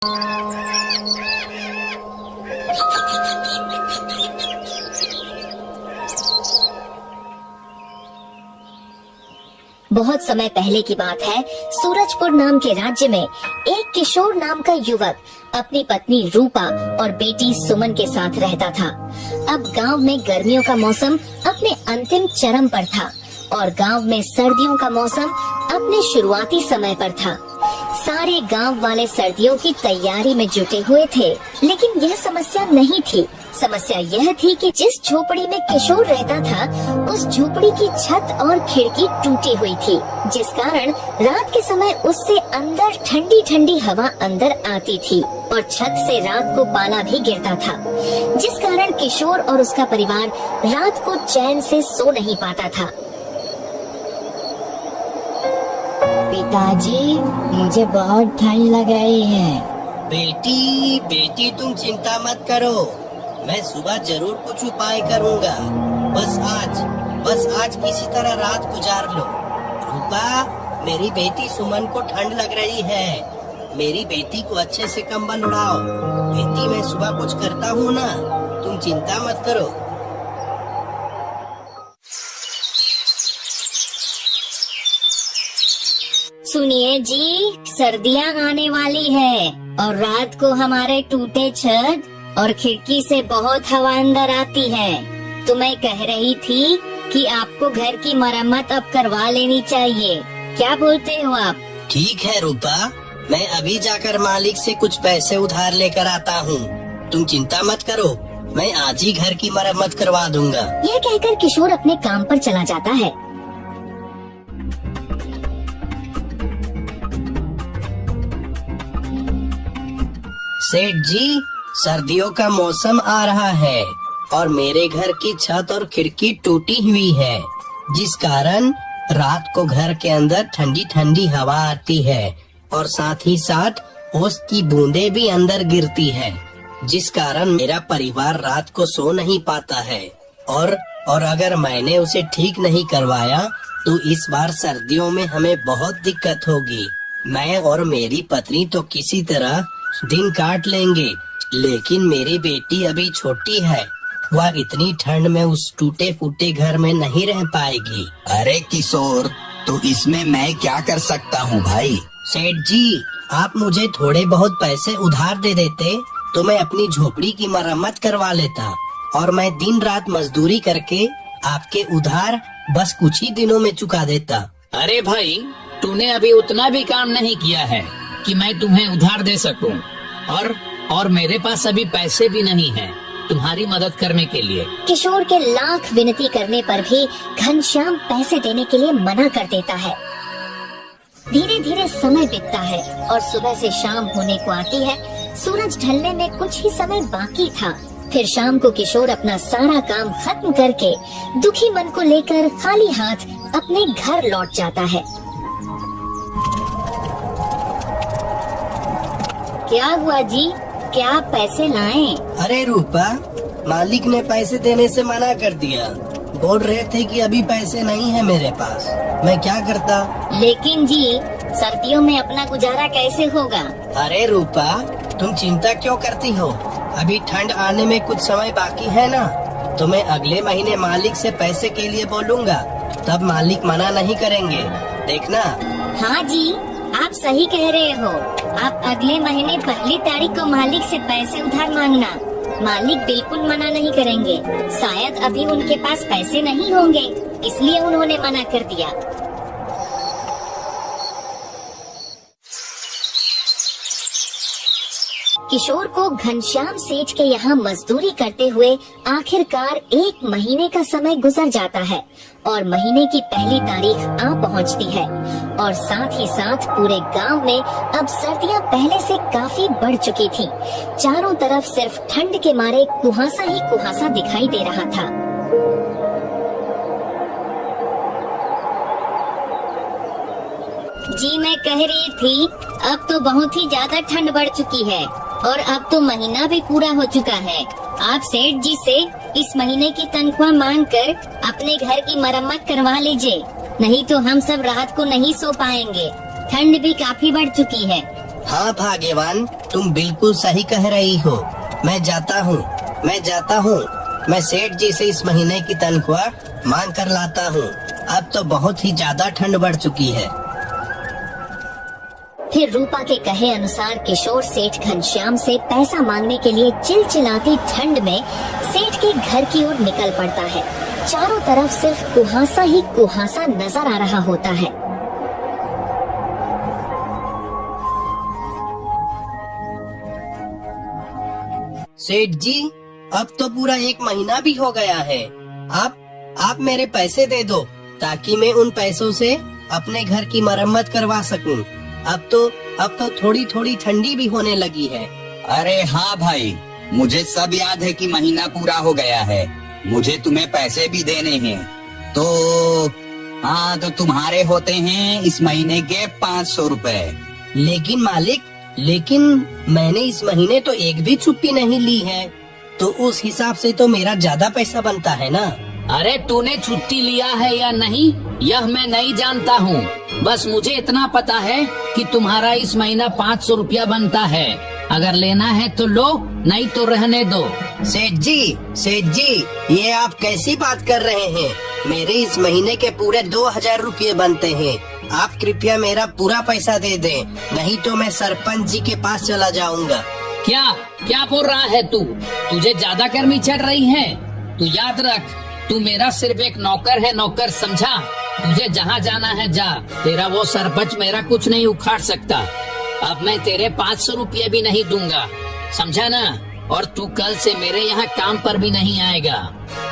बहुत समय पहले की बात है। सूरजपुर नाम के राज्य में एक किशोर नाम का युवक अपनी पत्नी रूपा और बेटी सुमन के साथ रहता था। अब गांव में गर्मियों का मौसम अपने अंतिम चरम पर था और गांव में सर्दियों का मौसम अपने शुरुआती समय पर था। सारे गांव वाले सर्दियों की तैयारी में जुटे हुए थे, लेकिन यह समस्या नहीं थी। समस्या यह थी कि जिस झोपड़ी में किशोर रहता था, उस झोपड़ी की छत और खिड़की टूटी हुई थी, जिस कारण रात के समय उससे अंदर ठंडी ठंडी हवा अंदर आती थी और छत से रात को पाला भी गिरता था, जिस कारण किशोर और उसका परिवार रात को चैन से सो नहीं पाता था। पिताजी, मुझे बहुत ठंड लग रही है। बेटी तुम चिंता मत करो, मैं सुबह जरूर कुछ उपाय करूँगा। बस आज किसी तरह रात गुजार लो। रूपा, मेरी बेटी सुमन को ठंड लग रही है, मेरी बेटी को अच्छे से कंबल उड़ाओ। बेटी, मैं सुबह कुछ करता हूँ ना, तुम चिंता मत करो। सुनिए जी, सर्दियाँ आने वाली है और रात को हमारे टूटे छत और खिड़की से बहुत हवा अंदर आती है। तो मैं कह रही थी कि आपको घर की मरम्मत अब करवा लेनी चाहिए। क्या बोलते हो आप? ठीक है रूपा, मैं अभी जाकर मालिक से कुछ पैसे उधार लेकर आता हूँ। तुम चिंता मत करो, मैं आज ही घर की मरम्मत करवा दूंगा। यह कहकर किशोर अपने काम पर चला जाता है। सेठ जी, सर्दियों का मौसम आ रहा है और मेरे घर की छत और खिड़की टूटी हुई है, जिस कारण रात को घर के अंदर ठंडी ठंडी हवा आती है और साथ ही साथ ओस की बूंदें भी अंदर गिरती है, जिस कारण मेरा परिवार रात को सो नहीं पाता है। और अगर मैंने उसे ठीक नहीं करवाया तो इस बार सर्दियों में हमें बहुत दिक्कत होगी। मैं और मेरी पत्नी तो किसी तरह दिन काट लेंगे, लेकिन मेरी बेटी अभी छोटी है, वह इतनी ठंड में उस टूटे फूटे घर में नहीं रह पाएगी। अरे किशोर, तो इसमें मैं क्या कर सकता हूँ भाई? सेठ जी, आप मुझे थोड़े बहुत पैसे उधार दे देते तो मैं अपनी झोपड़ी की मरम्मत करवा लेता और मैं दिन रात मजदूरी करके आपके उधार बस कुछ ही दिनों में चुका देता। अरे भाई, तूने अभी उतना भी काम नहीं किया है कि मैं तुम्हें उधार दे सकूं और मेरे पास अभी पैसे भी नहीं हैं तुम्हारी मदद करने के लिए। किशोर के लाख विनती करने पर भी घनश्याम पैसे देने के लिए मना कर देता है। धीरे धीरे समय बीतता है और सुबह से शाम होने को आती है। सूरज ढलने में कुछ ही समय बाकी था। फिर शाम को किशोर अपना सारा काम खत्म करके दुखी मन को लेकर खाली हाथ अपने घर लौट जाता है। क्या हुआ जी, क्या आप पैसे लाएं? अरे रूपा, मालिक ने पैसे देने से मना कर दिया। बोल रहे थे कि अभी पैसे नहीं है मेरे पास, मैं क्या करता? लेकिन जी, सर्दियों में अपना गुजारा कैसे होगा? अरे रूपा, तुम चिंता क्यों करती हो? अभी ठंड आने में कुछ समय बाकी है ना, तो मैं अगले महीने मालिक से पैसे के लिए बोलूँगा, तब मालिक मना नहीं करेंगे, देखना। हाँ जी, आप सही कह रहे हो। आप अगले महीने 1 तारीख को मालिक से पैसे उधार मांगना, मालिक बिल्कुल मना नहीं करेंगे। शायद अभी उनके पास पैसे नहीं होंगे, इसलिए उन्होंने मना कर दिया। किशोर को घनश्याम सेठ के यहाँ मजदूरी करते हुए आखिरकार 1 महीने का समय गुजर जाता है और महीने की 1 तारीख आ पहुँचती है और साथ ही साथ पूरे गांव में अब सर्दियां पहले से काफी बढ़ चुकी थी। चारों तरफ सिर्फ ठंड के मारे कुहासा ही कुहासा दिखाई दे रहा था। जी, मैं कह रही थी, अब तो बहुत ही ज्यादा ठंड बढ़ चुकी है और अब तो महीना भी पूरा हो चुका है। आप सेठ जी से इस महीने की तनख्वाह मांगकर अपने घर की मरम्मत करवा लीजिए, नहीं तो हम सब रात को नहीं सो पाएंगे। ठंड भी काफी बढ़ चुकी है हाँ भाग्यवान, तुम बिल्कुल सही कह रही हो। मैं जाता हूँ। मैं सेठ जी से इस महीने की तनख्वाह मांग कर लाता हूँ। अब तो बहुत ही ज्यादा ठंड बढ़ चुकी है। फिर रूपा के कहे अनुसार किशोर सेठ घनश्याम से पैसा मांगने के लिए चिलचिलाती ठंड में सेठ के घर की ओर निकल पड़ता है। चारों तरफ सिर्फ कुहासा ही कुहासा नजर आ रहा होता है। सेठ जी, अब तो पूरा 1 महीना भी हो गया है। आप मेरे पैसे दे दो ताकि मैं उन पैसों से अपने घर की मरम्मत करवा सकूं। अब तो थोड़ी थोड़ी ठंडी भी होने लगी है। अरे हाँ भाई, मुझे सब याद है कि महीना पूरा हो गया है। मुझे तुम्हें पैसे भी देने हैं। तो हाँ, तो तुम्हारे होते हैं इस महीने के 500 रुपए। लेकिन मालिक, मैंने इस महीने तो एक भी छुट्टी नहीं ली है, तो उस हिसाब से तो मेरा ज्यादा पैसा बनता है ना। अरे तूने छुट्टी लिया है या नहीं, यह मैं नहीं जानता हूँ। बस मुझे इतना पता है कि तुम्हारा इस महीना 500 रुपया बनता है। अगर लेना है तो लो, नहीं तो रहने दो। सेठ जी, ये आप कैसी बात कर रहे हैं? मेरे इस महीने के पूरे 2000 रुपये बनते हैं। आप कृपया मेरा पूरा पैसा दे दें, नहीं तो मैं सरपंच जी के पास चला जाऊंगा। क्या बोल रहा है तू? तुझे ज्यादा गर्मी चढ़ रही है? तू याद रख, तू मेरा सिर्फ एक नौकर है, नौकर समझा। तुझे जहाँ जाना है जा, तेरा वो सरपंच मेरा कुछ नहीं उखाड़ सकता। अब मैं तेरे 500 रुपये भी नहीं दूंगा, समझा ना? और तू कल से मेरे यहाँ काम पर भी नहीं आएगा।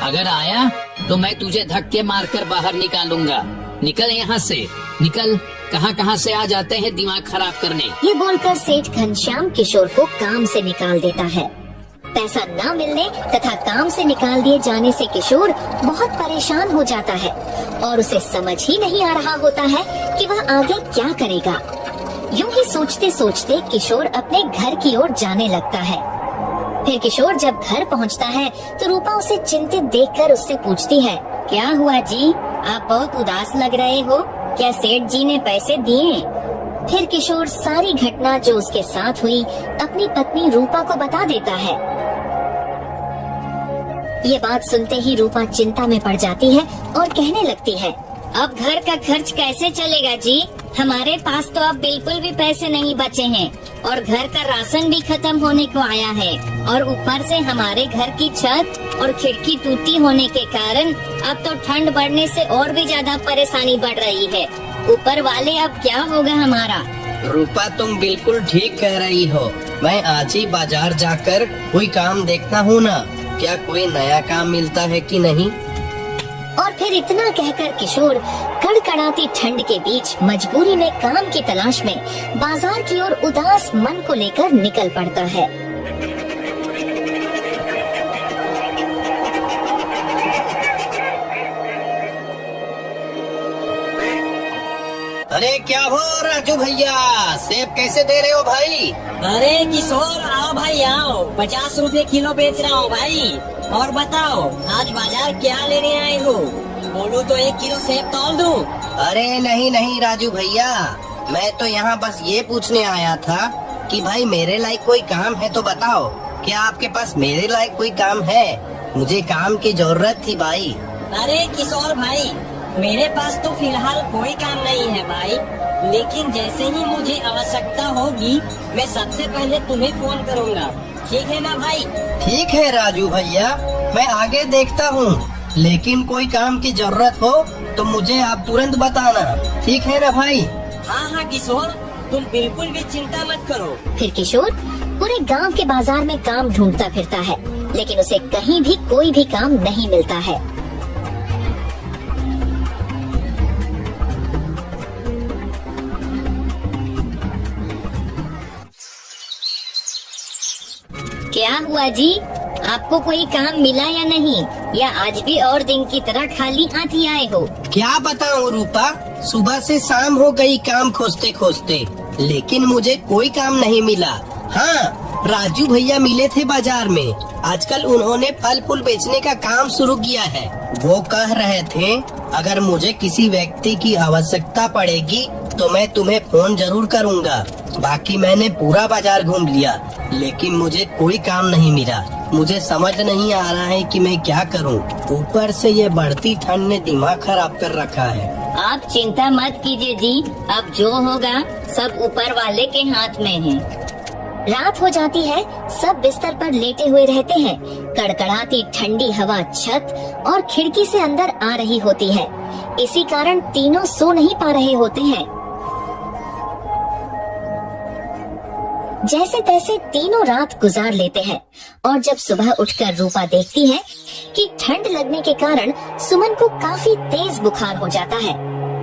अगर आया तो मैं तुझे धक्के मारकर बाहर निकालूंगा। निकल यहाँ से, निकल। कहाँ से आ जाते हैं दिमाग खराब करने। ये बोलकर सेठ घनश्याम किशोर को काम से निकाल देता है। पैसा न मिलने तथा काम से निकाल दिए जाने से किशोर बहुत परेशान हो जाता है और उसे समझ ही नहीं आ रहा होता है कि वह आगे क्या करेगा। यूं ही सोचते सोचते किशोर अपने घर की ओर जाने लगता है। फिर किशोर जब घर पहुंचता है तो रूपा उसे चिंतित देखकर उससे पूछती है, क्या हुआ जी, आप बहुत उदास लग रहे हो? क्या सेठ जी ने पैसे दिए? फिर किशोर सारी घटना जो उसके साथ हुई अपनी पत्नी रूपा को बता देता है। ये बात सुनते ही रूपा चिंता में पड़ जाती है और कहने लगती है, अब घर का खर्च कैसे चलेगा जी? हमारे पास तो अब बिल्कुल भी पैसे नहीं बचे हैं और घर का राशन भी खत्म होने को आया है और ऊपर से हमारे घर की छत और खिड़की टूटी होने के कारण अब तो ठंड बढ़ने से और भी ज्यादा परेशानी बढ़ रही है। ऊपर वाले अब क्या होगा हमारा? रूपा, तुम बिल्कुल ठीक कह रही हो। मैं आज ही बाजार जाकर कोई काम देखता हूँ ना, क्या कोई नया काम मिलता है कि नहीं। और फिर इतना कहकर किशोर कड़कड़ाती ठंड के बीच मजबूरी में काम की तलाश में बाजार की ओर उदास मन को लेकर निकल पड़ता है। अरे क्या हो राजू भैया, सेब कैसे दे रहे हो भाई? अरे किशोर, आओ भाई आओ, 50 रुपए किलो बेच रहा हूँ भाई। और बताओ, आज बाजार क्या लेने आए हो? बोलो तो 1 किलो सेब तौल दूं। अरे नहीं राजू भैया, मैं तो यहाँ बस ये पूछने आया था कि भाई मेरे लायक कोई काम है तो बताओ। क्या आपके पास मेरे लायक कोई काम है? मुझे काम की जरूरत थी भाई। अरे किशोर भाई, मेरे पास तो फिलहाल कोई काम नहीं है भाई, लेकिन जैसे ही मुझे आवश्यकता होगी मैं सबसे पहले तुम्हें फोन करूँगा। ठीक है ना भाई? ठीक है राजू भैया, मैं आगे देखता हूँ, लेकिन कोई काम की जरूरत हो तो मुझे आप तुरंत बताना। ठीक है ना भाई? हाँ किशोर, तुम बिल्कुल भी चिंता मत करो। फिर किशोर पूरे गांव के बाजार में काम ढूंढता फिरता है, लेकिन उसे कहीं भी कोई भी काम नहीं मिलता है। क्या हुआ जी, आपको कोई काम मिला या नहीं, या आज भी और दिन की तरह खाली हाथ ही आए हो? क्या बताऊँ रूपा, सुबह से शाम हो गई काम खोजते खोजते, लेकिन मुझे कोई काम नहीं मिला। हाँ, राजू भैया मिले थे बाजार में। आजकल उन्होंने फल फूल बेचने का काम शुरू किया है। वो कह रहे थे अगर मुझे किसी व्यक्ति की आवश्यकता पड़ेगी तो मैं तुम्हें फोन जरूर करूँगा। बाकी मैंने पूरा बाजार घूम लिया, लेकिन मुझे कोई काम नहीं मिला। मुझे समझ नहीं आ रहा है कि मैं क्या करूं। ऊपर से ये बढ़ती ठंड ने दिमाग खराब कर रखा है। आप चिंता मत कीजिए जी, अब जो होगा सब ऊपर वाले के हाथ में है। रात हो जाती है, सब बिस्तर पर लेटे हुए रहते हैं। कड़कड़ाती ठंडी हवा छत और खिड़की से अंदर आ रही होती है। इसी कारण तीनों सो नहीं पा रहे होते हैं। जैसे तैसे तीनों रात गुजार लेते हैं और जब सुबह उठकर रूपा देखती है कि ठंड लगने के कारण सुमन को काफी तेज बुखार हो जाता है।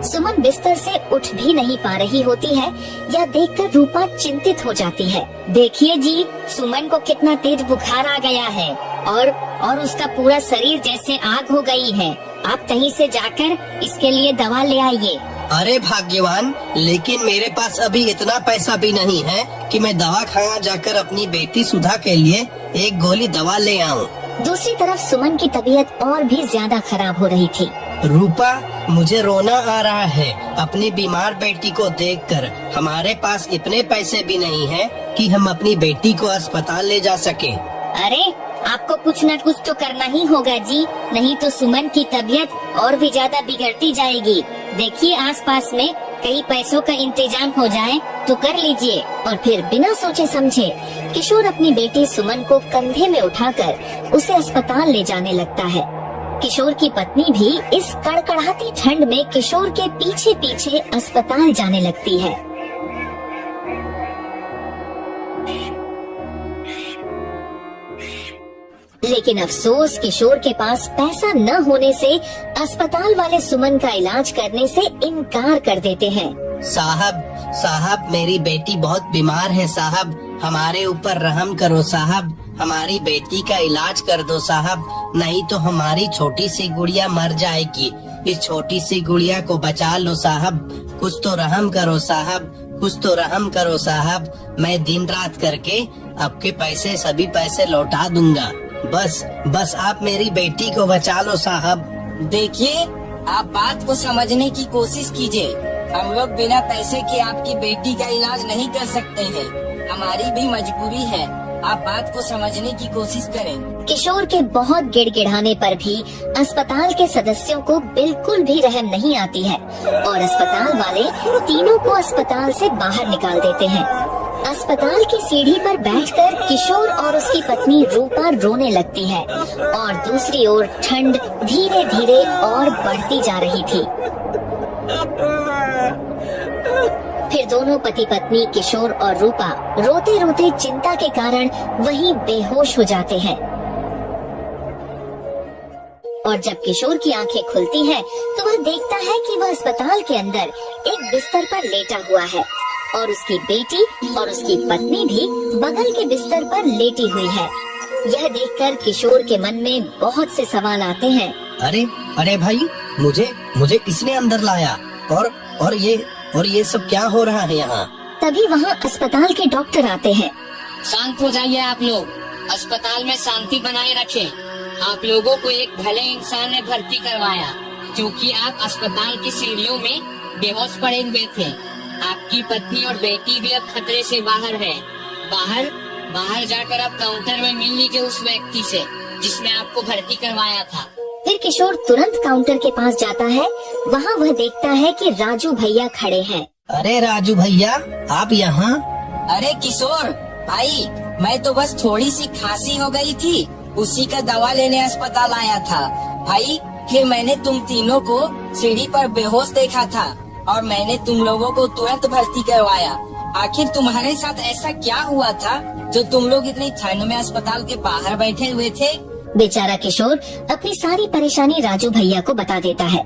सुमन बिस्तर से उठ भी नहीं पा रही होती है। यह देखकर रूपा चिंतित हो जाती है। देखिए जी, सुमन को कितना तेज बुखार आ गया है और उसका पूरा शरीर जैसे आग हो गई है। आप कहीं से जाकर इसके लिए दवा ले आइए। अरे भाग्यवान, लेकिन मेरे पास अभी इतना पैसा भी नहीं है कि मैं दवा खाना जाकर अपनी बेटी सुधा के लिए एक गोली दवा ले आऊं। दूसरी तरफ सुमन की तबीयत और भी ज्यादा खराब हो रही थी। रूपा, मुझे रोना आ रहा है अपनी बीमार बेटी को देखकर। हमारे पास इतने पैसे भी नहीं हैं कि हम अपनी बेटी को अस्पताल ले जा सके। अरे आपको कुछ न कुछ तो करना ही होगा जी, नहीं तो सुमन की तबीयत और भी ज्यादा बिगड़ती जाएगी। देखिए आसपास में कहीं पैसों का इंतजाम हो जाए तो कर लीजिए। और फिर बिना सोचे समझे किशोर अपनी बेटी सुमन को कंधे में उठाकर उसे अस्पताल ले जाने लगता है। किशोर की पत्नी भी इस कड़कड़ाती ठंड में किशोर के पीछे पीछे अस्पताल जाने लगती है। लेकिन अफसोस, किशोर के पास पैसा न होने से अस्पताल वाले सुमन का इलाज करने से इनकार कर देते हैं। साहब, मेरी बेटी बहुत बीमार है साहब, हमारे ऊपर रहम करो साहब, हमारी बेटी का इलाज कर दो साहब, नहीं तो हमारी छोटी सी गुड़िया मर जाएगी। इस छोटी सी गुड़िया को बचा लो साहब, कुछ तो रहम करो साहब, कुछ तो रहम करो साहब। मैं दिन रात करके आपके पैसे, सभी पैसे लौटा दूंगा। बस आप मेरी बेटी को बचा लो साहब। देखिए, आप बात को समझने की कोशिश कीजिए। हम लोग बिना पैसे के आपकी बेटी का इलाज नहीं कर सकते हैं, हमारी भी मजबूरी है। आप बात को समझने की कोशिश करें। किशोर के बहुत गिड़गिड़ाने पर भी अस्पताल के सदस्यों को बिल्कुल भी रहम नहीं आती है और अस्पताल वाले तीनों को अस्पताल से बाहर निकाल देते हैं। अस्पताल की सीढ़ी पर बैठकर किशोर और उसकी पत्नी रूपा रोने लगती है और दूसरी ओर ठंड धीरे धीरे और बढ़ती जा रही थी। फिर दोनों पति पत्नी किशोर और रूपा रोते रोते चिंता के कारण वहीं बेहोश हो जाते हैं। और जब किशोर की आंखें खुलती हैं, तो वह देखता है कि वह अस्पताल के अंदर एक बिस्तर पर लेटा हुआ है और उसकी बेटी और उसकी पत्नी भी बगल के बिस्तर पर लेटी हुई है। यह देखकर किशोर के मन में बहुत से सवाल आते हैं। अरे भाई, मुझे किसने अंदर लाया और ये सब क्या हो रहा है यहाँ? तभी वहाँ अस्पताल के डॉक्टर आते हैं। शांत हो जाइए आप लोग, अस्पताल में शांति बनाए रखें। आप लोगों को एक भले इंसान ने भर्ती करवाया क्योंकि आप अस्पताल की सीढ़ियों में बेहोश पड़े हुए थे। आपकी पत्नी और बेटी भी अब खतरे से बाहर है। बाहर जाकर आप काउंटर में मिल लीजिए उस व्यक्ति से जिसने आपको भर्ती करवाया था। फिर किशोर तुरंत काउंटर के पास जाता है। वहाँ वह देखता है कि राजू भैया खड़े हैं। अरे राजू भैया, आप यहाँ? अरे किशोर भाई, मैं तो बस थोड़ी सी खांसी हो गई थी, उसी का दवा लेने अस्पताल आया था भाई। फिर मैंने तुम तीनों को सीढ़ी पर बेहोश देखा था और मैंने तुम लोगों को तुरंत भर्ती करवाया। आखिर तुम्हारे साथ ऐसा क्या हुआ था जो तुम लोग इतनी ठंड में अस्पताल के बाहर बैठे हुए थे? बेचारा किशोर अपनी सारी परेशानी राजू भैया को बता देता है।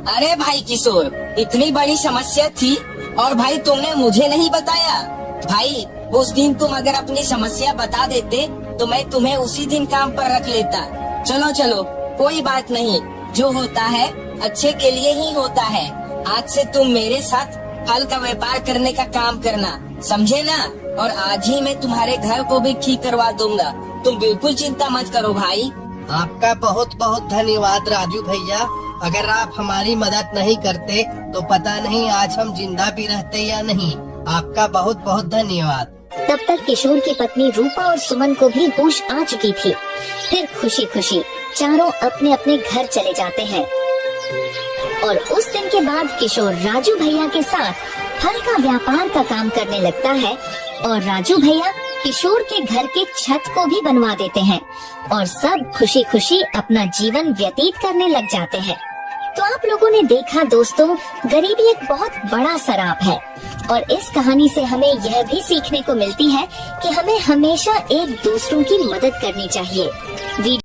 अरे भाई किशोर, इतनी बड़ी समस्या थी और भाई तुमने मुझे नहीं बताया। भाई उस दिन तुम अगर अपनी समस्या बता देते तो मैं तुम्हें उसी दिन काम पर रख लेता। चलो कोई बात नहीं, जो होता है अच्छे के लिए ही होता है। आज से तुम मेरे साथ फल का व्यापार करने का काम करना, समझे ना? और आज ही मैं तुम्हारे घर को भी ठीक करवा दूंगा, तुम बिल्कुल चिंता मत करो भाई। आपका बहुत बहुत धन्यवाद राजू भैया, अगर आप हमारी मदद नहीं करते तो पता नहीं आज हम जिंदा भी रहते या नहीं। आपका बहुत बहुत धन्यवाद। तब तक किशोर की पत्नी रूपा और सुमन को भी होश आ चुकी थी। फिर खुशी खुशी चारों अपने अपने घर चले जाते हैं। और उस दिन के बाद किशोर राजू भैया के साथ फल का व्यापार का काम करने लगता है और राजू भैया किशोर के घर के छत को भी बनवा देते हैं और सब खुशी खुशी अपना जीवन व्यतीत करने लग जाते हैं। तो आप लोगों ने देखा दोस्तों, गरीबी एक बहुत बड़ा शराब है और इस कहानी से हमें यह भी सीखने को मिलती है कि हमें हमेशा एक दूसरों की मदद करनी चाहिए।